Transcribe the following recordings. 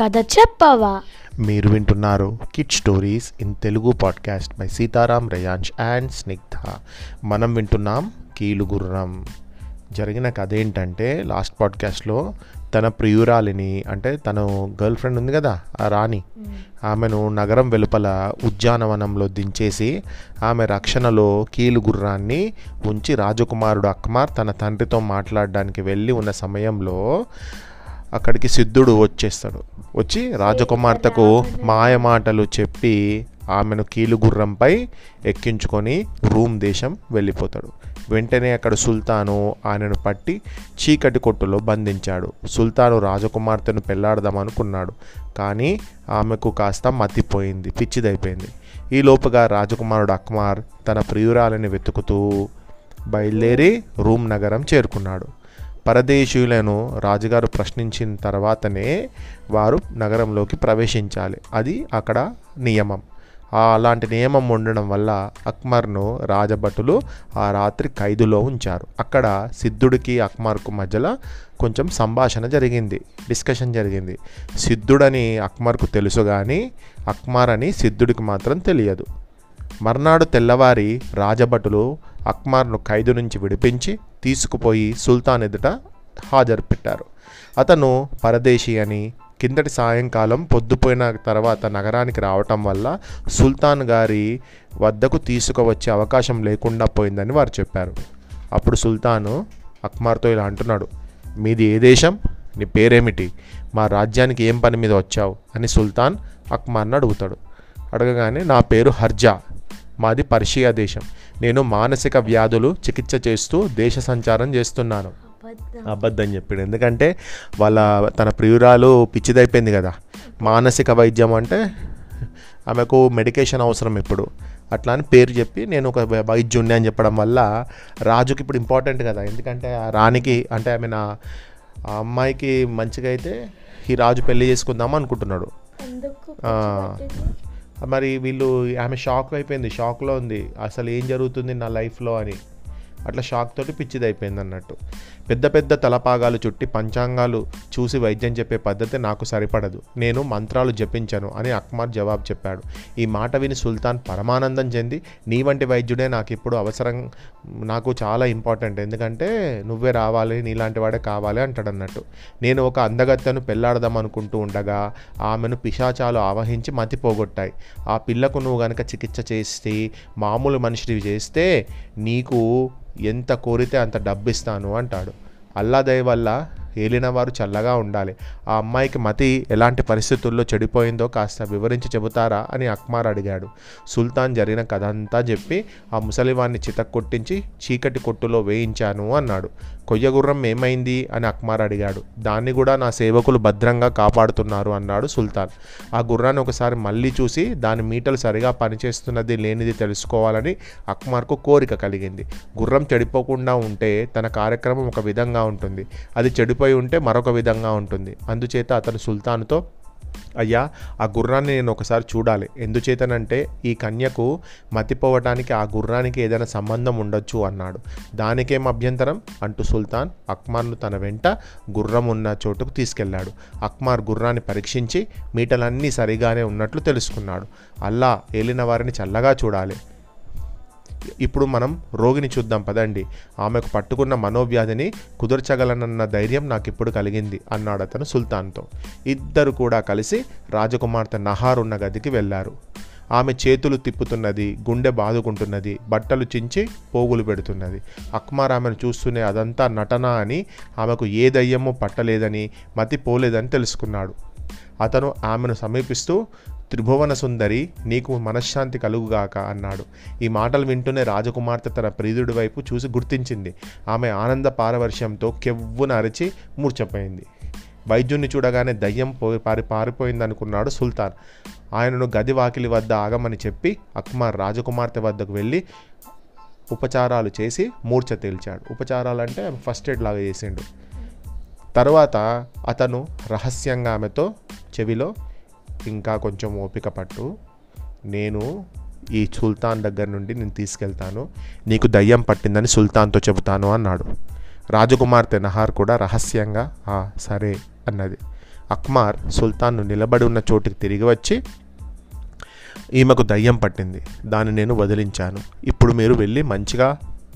కథ చెప్పవా? మీరు వింటున్నారు kid stories in Telugu podcast by Sitaram, Reyansh and Snigdha. మనం వింటున్నాం కీలుగుర్రం. జరిగిన కథ ఏంటంటే, లాస్ట్ పాడ్కాస్ట్లో తన ప్రియురాలిని, అంటే తను గర్ల్ ఫ్రెండ్ ఉంది కదా ఆ రాణి, ఆమెను నగరం వెలుపల ఉద్యానవనంలో దించేసి ఆమె రక్షణలో కీలుగుర్రాన్ని ఉంచి రాజకుమారుడు అక్మార్ తన తండ్రితో మాట్లాడడానికి వెళ్ళి ఉన్న సమయంలో అక్కడికి సిద్ధుడు వచ్చి రాజకుమార్తెకు మాయమాటలు చెప్పి ఆమెను కీలుగుర్రంపై ఎక్కించుకొని రూమ్ దేశం వెళ్ళిపోతాడు. వెంటనే అక్కడ సుల్తాను ఆయనను పట్టి చీకటి కొట్టులో బంధించాడు. సుల్తాను రాజకుమార్తెను పెళ్లాడదామనుకున్నాడు, కానీ ఆమెకు కాస్త మతిపోయింది, పిచ్చిదైపోయింది. ఈ లోపుగా రాజకుమారుడు అక్మార్ తన ప్రియురాలిని వెతుకుతూ బయలుదేరి రూమ్ నగరం చేరుకున్నాడు. పరదేశీయులను రాజుగారు ప్రశ్నించిన తర్వాతనే వారు నగరంలోకి ప్రవేశించాలి, అది అక్కడ నియమం. అలాంటి నియమం ఉండడం వల్ల అక్మర్ను రాజభటులు ఆ రాత్రి ఖైదులో ఉంచారు. అక్కడ సిద్ధుడికి అక్మర్కు మధ్యలో కొంచెం సంభాషణ జరిగింది, డిస్కషన్ జరిగింది. సిద్ధుడని అక్మర్కు తెలుసు, కానీ అక్మర్ అని సిద్ధుడికి మాత్రం తెలియదు. మర్నాడు తెల్లవారి రాజభటులు అక్మర్ను ఖైదు నుంచి విడిపించి తీసుకుపోయి సుల్తాన్ ఎదుట హాజరు పెట్టారు. అతను పరదేశీ అని, కిందటి సాయంకాలం పొద్దుపోయిన తర్వాత నగరానికి రావటం వల్ల సుల్తాన్ గారి వద్దకు తీసుకువచ్చే అవకాశం లేకుండా పోయిందని వారు చెప్పారు. అప్పుడు సుల్తాను అక్మర్తో ఇలా అంటున్నాడు, మీది ఏ దేశం, నీ పేరేమిటి, మా రాజ్యానికి ఏం పని మీద వచ్చావు అని సుల్తాన్ అక్మర్ను అడుగుతాడు. అడగగానే, నా పేరు హర్జా, మాది పర్షియా దేశం, నేను మానసిక వ్యాధులు చికిత్స చేస్తూ దేశ సంచారం చేస్తున్నాను. అబద్ధం చెప్పాడు, ఎందుకంటే తన ప్రియురాలు పిచ్చిదైపోయింది కదా. మానసిక వైద్యం అంటే ఆమెకు మెడికేషన్ అవసరం ఇప్పుడు, అట్లా అని పేరు చెప్పి నేను ఒక వైద్యుణ్ణి అని చెప్పడం వల్ల రాజుకి ఇప్పుడు ఇంపార్టెంట్ కదా. ఎందుకంటే ఆ రాణికి, అంటే ఆమె ఆ అమ్మాయికి మంచిగా అయితే ఈ రాజు పెళ్లి చేసుకుందాం అనుకుంటున్నాడు. మరి వీళ్ళు, ఆమె షాక్ అయిపోయింది, షాక్లో ఉంది, అసలు ఏం జరుగుతుంది నా లైఫ్లో అని. అట్లా షాక్ తోటి పిచ్చిది అయిపోయింది అన్నట్టు. పెద్ద పెద్ద తలపాగాలు చుట్టి పంచాంగాలు చూసి వైద్యం చెప్పే పద్ధతి నాకు సరిపడదు, నేను మంత్రాలు జపించను అని అక్మర్ జవాబు చెప్పాడు. ఈ మాట విని సుల్తాన్ పరమానందం చెంది, నీ వంటి వైద్యుడే నాకు ఇప్పుడు అవసరం, నాకు చాలా ఇంపార్టెంట్, ఎందుకంటే నువ్వే రావాలి, నీలాంటి వాడే కావాలి అంటాడు అన్నట్టు. నేను ఒక అందగత్తెను పెళ్లాడదాం అనుకుంటూ ఉండగా ఆమెను పిశాచాలు ఆవహించి మతి పోగొట్టాయి. ఆ పిల్లకు నువ్వు గనక చికిత్స చేసి మామూలు మనిషివి చేస్తే నీకు ఎంత కోరితే అంత డబ్బు ఇస్తాను అంటాడు. అల్లా దయ వల్ల ఏలినవారు చల్లగా ఉండాలి. ఆ అమ్మాయికి మతి ఎలాంటి పరిస్థితుల్లో చెడిపోయిందో కాస్త వివరించి చెబుతారా అని అక్మర్ అడిగాడు. సుల్తాన్ జరిగిన కథ అంతా చెప్పి ఆ ముసలివాన్ని చితక్కొట్టించి చీకటి కొట్టులో వేయించాను అన్నాడు. కొయ్యగుర్రం ఏమైంది అని అక్మర్ అడిగాడు. దాన్ని కూడా నా సేవకులు భద్రంగా కాపాడుతున్నారు అన్నాడు సుల్తాన్. ఆ గుర్రాన్ని ఒకసారి మళ్ళీ చూసి దాని మీటలు సరిగా పనిచేస్తున్నది లేనిది తెలుసుకోవాలని అక్మర్కు కోరిక కలిగింది. గుర్రం చెడిపోకుండా ఉంటే తన కార్యక్రమం ఒక విధంగా ఉంటుంది, అది చెడిపోయి ఉంటే మరొక విధంగా ఉంటుంది. అందుచేత అతను సుల్తాన్తో, అయ్యా, ఆ గుర్రాన్ని నేను ఒకసారి చూడాలి, ఎందుచేతనంటే ఈ కన్యకు మతిపోవటానికి ఆ గుర్రానికి ఏదైనా సంబంధం ఉండొచ్చు అన్నాడు. దానికేం అభ్యంతరం అంటూ సుల్తాన్ అక్మర్ను తన వెంట గుర్రం ఉన్న చోటుకు తీసుకెళ్లాడు. అక్మర్ గుర్రాన్ని పరీక్షించి మీటలన్నీ సరిగానే ఉన్నట్లు తెలుసుకున్నాడు. అల్లా ఏలిన వారిని చల్లగా చూడాలి. ఇప్పుడు మనం రోగిని చూద్దాం పదండి, ఆమెకు పట్టుకున్న మనోవ్యాధిని కుదుర్చగలనన్న ధైర్యం నాకు ఇప్పుడు కలిగింది అన్నాడు అతను సుల్తాన్తో. ఇద్దరు కూడా కలిసి రాజకుమార్తె నహార్ ఉన్న గదికి వెళ్ళారు. ఆమె చేతులు తిప్పుతున్నది, గుండె బాదుకుంటున్నది, బట్టలు చించి పోగులు పెడుతున్నది. అక్మర్ ఆమెను చూస్తూనే అదంతా నటన అని, ఆమెకు ఏ దయ్యమో పట్టలేదని, మతి పోలేదని తెలుసుకున్నాడు. అతను ఆమెను సమీపిస్తూ, త్రిభువన సుందరి, నీకు మనశ్శాంతి కలుగుగాక అన్నాడు. ఈ మాటలు వింటూనే రాజకుమార్తె తన ప్రియుడి వైపు చూసి గుర్తించింది. ఆమె ఆనంద పారవర్ష్యంతో కెవ్వున అరిచి మూర్ఛపోయింది. వైద్యుణ్ణి చూడగానే దయ్యం పారిపోయిందనుకున్నాడు సుల్తాన్. ఆయనను గది వాకిలి వద్ద ఆగమని చెప్పి అక్మర్ రాజకుమార్తె వద్దకు వెళ్ళి ఉపచారాలు చేసి మూర్ఛ తేల్చాడు. ఉపచారాలు అంటే ఫస్ట్ ఎయిడ్ లాగా చేసిండు. తర్వాత అతను రహస్యంగా ఆమెతో చెవిలో, ఇంకా కొంచెం ఓపిక పట్టు, నేను ఈ సుల్తాన్ దగ్గర నుండి నేను తీసుకెళ్తాను, నీకు దయ్యం పట్టిందని సుల్తాన్తో చెబుతాను అన్నాడు. రాజకుమార్తె నహార్ కూడా రహస్యంగా సరే అన్నది. అక్మార్ సుల్తాన్ను నిలబడి ఉన్న చోటికి తిరిగి వచ్చి, ఈమెకు దయ్యం పట్టింది, దాన్ని నేను వదిలించాను. ఇప్పుడు మీరు వెళ్ళి మంచిగా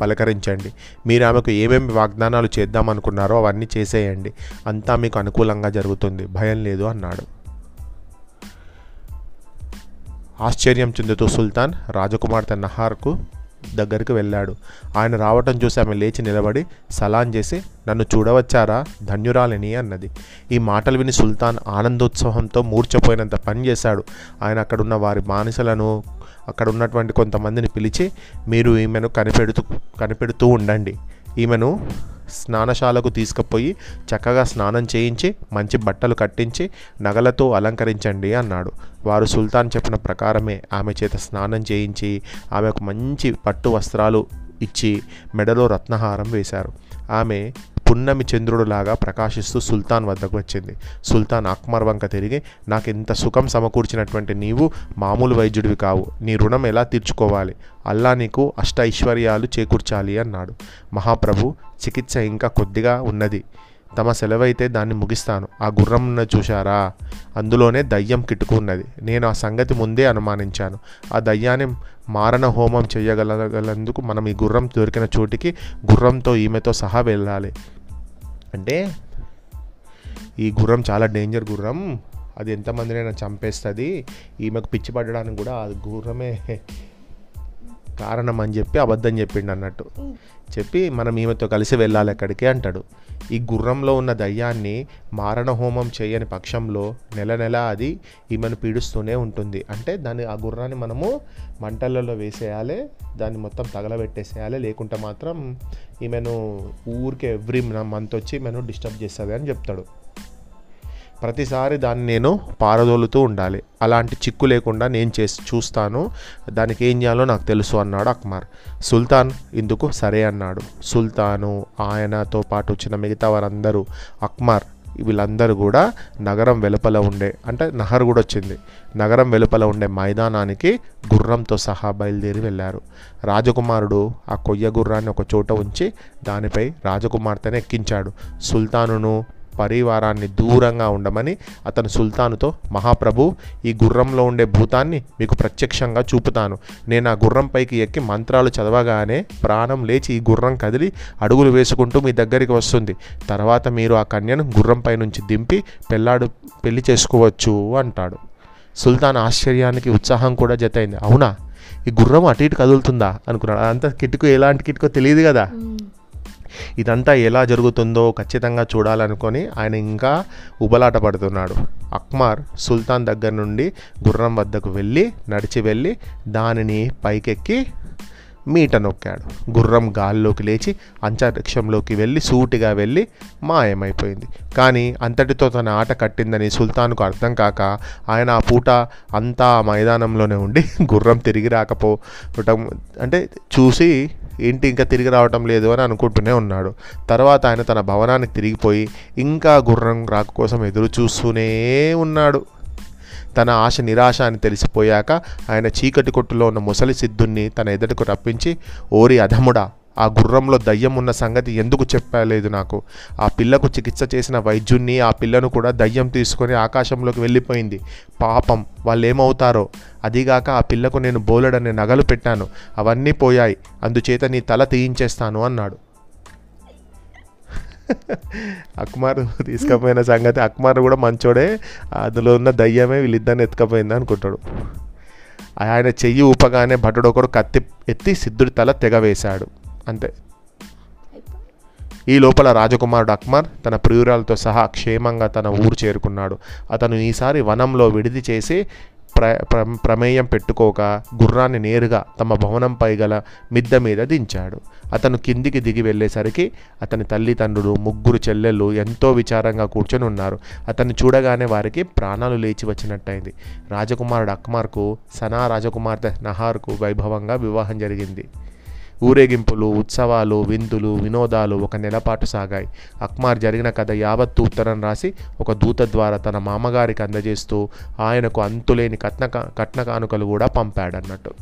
పలకరించండి. మీరు ఆమెకు ఏమేమి వాగ్దానాలు చేద్దామనుకున్నారో అవన్నీ చేసేయండి. అంతా మీకు అనుకూలంగా జరుగుతుంది, భయం లేదు అన్నాడు. ఆశ్చర్యం చెందుతూ సుల్తాన్ రాజకుమార్తె నహార్కు దగ్గరికి వెళ్ళాడు. ఆయన రావటం చూసి ఆమె లేచి నిలబడి సలాం చేసి, నన్ను చూడవచ్చారా, ధన్యురాలిని అన్నది. ఈ మాటలు విని సుల్తాన్ ఆనందోత్సవంతో మూర్ఛపోయినంత పని చేశాడు. ఆయన అక్కడున్న వారి బానిసలను, అక్కడ ఉన్నటువంటి కొంతమందిని పిలిచి, మీరు ఈమెను కనిపెడుతూ ఉండండి, ఈమెను స్నానశాలకు తీసుకుపోయి చక్కగా స్నానం చేయించి మంచి బట్టలు కట్టించి నగలతో అలంకరించండి అన్నాడు. వారు సుల్తాన్ చెప్పిన ప్రకారమే ఆమె చేత స్నానం చేయించి ఆమెకు మంచి పట్టు వస్త్రాలు ఇచ్చి మెడలో రత్నహారం వేశారు. ఆమె పున్నమి చంద్రుడులాగా ప్రకాశిస్తూ సుల్తాన్ వద్దకు వచ్చింది. సుల్తాన్ అక్మర్ వంక తిరిగి, నాకింత సుఖం సమకూర్చినటువంటి నీవు మామూలు వైద్యుడివి కావు, నీ రుణం ఎలా తీర్చుకోవాలి, అల్లా నీకు అష్ట ఐశ్వర్యాలు చేకూర్చాలి అన్నాడు. మహాప్రభు, చికిత్స ఇంకా కొద్దిగా ఉన్నది, తమ సెలవైతే దాన్ని ముగిస్తాను. ఆ గుర్రం చూశారా, అందులోనే దయ్యం కిట్టుకున్నది. నేను ఆ సంగతి ముందే అనుమానించాను. ఆ దయ్యాన్ని మారణ హోమం చేయగలగలందుకు మనం ఈ గుర్రం దొరికిన చోటికి గుర్రంతో ఈమెతో సహా వెళ్ళాలి. అంటే ఈ గుర్రం చాలా డేంజర్ గుర్రం, అది ఎంతమందినైనా చంపేస్తుంది, ఈమెకు పిచ్చి పడడానికి కూడా ఆ గుర్రమే కారణం అని చెప్పి అబద్ధం చెప్పిండు అన్నట్టు చెప్పి, మనం ఈమెతో కలిసి వెళ్ళాలి ఎక్కడికి అంటాడు. ఈ గుర్రంలో ఉన్న దయ్యాన్ని మారణ హోమం చేయని పక్షంలో నెల నెల అది ఈమెను పీడిస్తూనే ఉంటుంది. అంటే ఆ గుర్రాన్ని మనము మంటలలో వేసేయాలి, దాన్ని మొత్తం తగలబెట్టేసేయాలి, లేకుంటే మాత్రం ఈమెను ఊరికే ఎవ్రీ మంత్ వచ్చి ఈమెను డిస్టర్బ్ చేస్తుంది అని చెప్తాడు. ప్రతిసారి దాన్ని నేను పారదోలుతూ ఉండాలి, అలాంటి చిక్కు లేకుండా నేను చూస్తాను, దానికి ఏం చేయాలో నాకు తెలుసు అన్నాడు అక్మర్. సుల్తాన్ ఇందుకు సరే అన్నాడు. సుల్తాను, ఆయనతో పాటు వచ్చిన మిగతా వారందరూ, అక్మర్, వీళ్ళందరూ కూడా నగరం వెలుపల ఉండే, అంటే నహర్ కూడా వచ్చింది, నగరం వెలుపల ఉండే మైదానానికి గుర్రంతో సహా బయలుదేరి వెళ్ళారు. రాజకుమారుడు ఆ కొయ్య గుర్రాన్ని ఒక చోట ఉంచి దానిపై రాజకుమార్తెను ఎక్కించాడు. సుల్తానును పరివారాన్ని దూరంగా ఉండమని అతను సుల్తానుతో, మహాప్రభు, ఈ గుర్రంలో ఉండే భూతాన్ని మీకు ప్రత్యక్షంగా చూపుతాను. నేను ఆ గుర్రం పైకి ఎక్కి మంత్రాలు చదవగానే ప్రాణం లేచి ఈ గుర్రం కదిలి అడుగులు వేసుకుంటూ మీ దగ్గరికి వస్తుంది. తర్వాత మీరు ఆ కన్యను గుర్రంపై నుంచి దింపి పెళ్లి చేసుకోవచ్చు అంటాడు. సుల్తాన్ ఆశ్చర్యానికి ఉత్సాహం కూడా జతైంది. అవునా, ఈ గుర్రం అటు ఇటు కదులుతుందా అనుకున్నాడు. అదంతా కిటుకు ఎలాంటి కిటుకో తెలియదు కదా, ఇదంతా ఎలా జరుగుతుందో ఖచ్చితంగా చూడాలనుకొని ఆయన ఇంకా ఉబలాట పడుతున్నాడు. అక్మర్ సుల్తాన్ దగ్గర నుండి గుర్రం వద్దకు నడిచి వెళ్ళి దానిని పైకెక్కి మీట నొక్కాడు. గుర్రం గాల్లోకి లేచి అంతరిక్షంలోకి సూటిగా వెళ్ళి మాయమైపోయింది. కానీ అంతటితో తన ఆట కట్టిందని సుల్తాన్కు అర్థం కాక ఆయన ఆ పూట అంతా మైదానంలోనే ఉండి గుర్రం తిరిగి రాకపోవటం అంటే చూసి ఏంటి ఇంకా తిరిగి రావటం లేదు అని అనుకుంటూనే ఉన్నాడు. తర్వాత ఆయన తన భవనానికి తిరిగిపోయి ఇంకా గుర్రం రాక కోసం ఎదురు చూస్తూనే ఉన్నాడు. తన ఆశ నిరాశ అని తెలిసిపోయాక ఆయన చీకటి కొట్టులో ఉన్న ముసలి సిద్ధుణ్ణి తన ఎదుటకు రప్పించి, ఓరి అధముడా, ఆ గుర్రంలో దయ్యం ఉన్న సంగతి ఎందుకు చెప్పలేదు నాకు? ఆ పిల్లకు చికిత్స చేసిన వైద్యుణ్ణి, ఆ పిల్లను కూడా దయ్యం తీసుకొని ఆకాశంలోకి వెళ్ళిపోయింది. పాపం, వాళ్ళు ఏమవుతారో. అదిగాక ఆ పిల్లకు నేను బోలెడని నగలు పెట్టాను, అవన్నీ పోయాయి, అందుచేత నీ తల తీయించేస్తాను అన్నాడు. అక్మర్ తీసుకుపోయిన సంగతి, అక్మర్ కూడా మంచోడే, అందులో ఉన్న దయ్యమే వీళ్ళిద్దరిని ఎత్తుకపోయింది అనుకుంటాడు. ఆయన చెయ్యి ఊపగానే భటుడు ఒకడు కత్తి ఎత్తి సిద్ధుడి తల తెగవేశాడు. అంతే. ఈ లోపల రాజకుమారుడు అక్మర్ తన ప్రియురాలతో సహా క్షేమంగా తన ఊరు చేరుకున్నాడు. అతను ఈసారి వనంలో విడిది చేసి ప్రమేయం పెట్టుకోక గుర్రాన్ని నేరుగా తమ భవనంపై గల మిద్దె మీద దించాడు. అతను కిందికి దిగి వెళ్ళేసరికి అతని తల్లిదండ్రులు, 3 చెల్లెళ్ళు ఎంతో విచారంగా కూర్చొని ఉన్నారు. అతన్ని చూడగానే వారికి ప్రాణాలు లేచి వచ్చినట్టయింది. రాజకుమారుడు అక్మర్కు సనా రాజకుమార్తె నహార్కు వైభవంగా వివాహం జరిగింది. ఊరేగింపులు, ఉత్సవాలు, విందులు, వినోదాలు 1 నెల పాటు సాగాయి. అక్మర్ జరిగిన కథ యావత్తు ఉత్తరం రాసి ఒక దూత ద్వారా తన మామగారికి అందజేస్తూ ఆయనకు అంతులేని కట్న కానుకలు కూడా పంపాడన్నట్టు.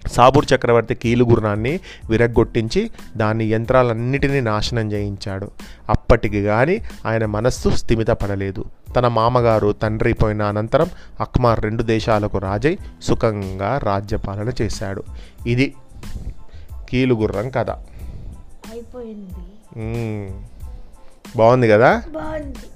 సాబూర్ చక్రవర్తి కీలు గుర్రాన్ని విరగ్గొట్టించి దాని యంత్రాలన్నిటినీ నాశనం చేయించాడు. అప్పటికి కానీ ఆయన మనస్సు స్థిమితపడలేదు. తన మామగారు తండ్రి పోయిన అనంతరం అక్మార్ 2 దేశాలకు రాజై సుఖంగా రాజ్యపాలన చేశాడు. ఇది కీలు గుర్రం కథ. అయిపోయింది. బాగుంది కదా. బాగుంది.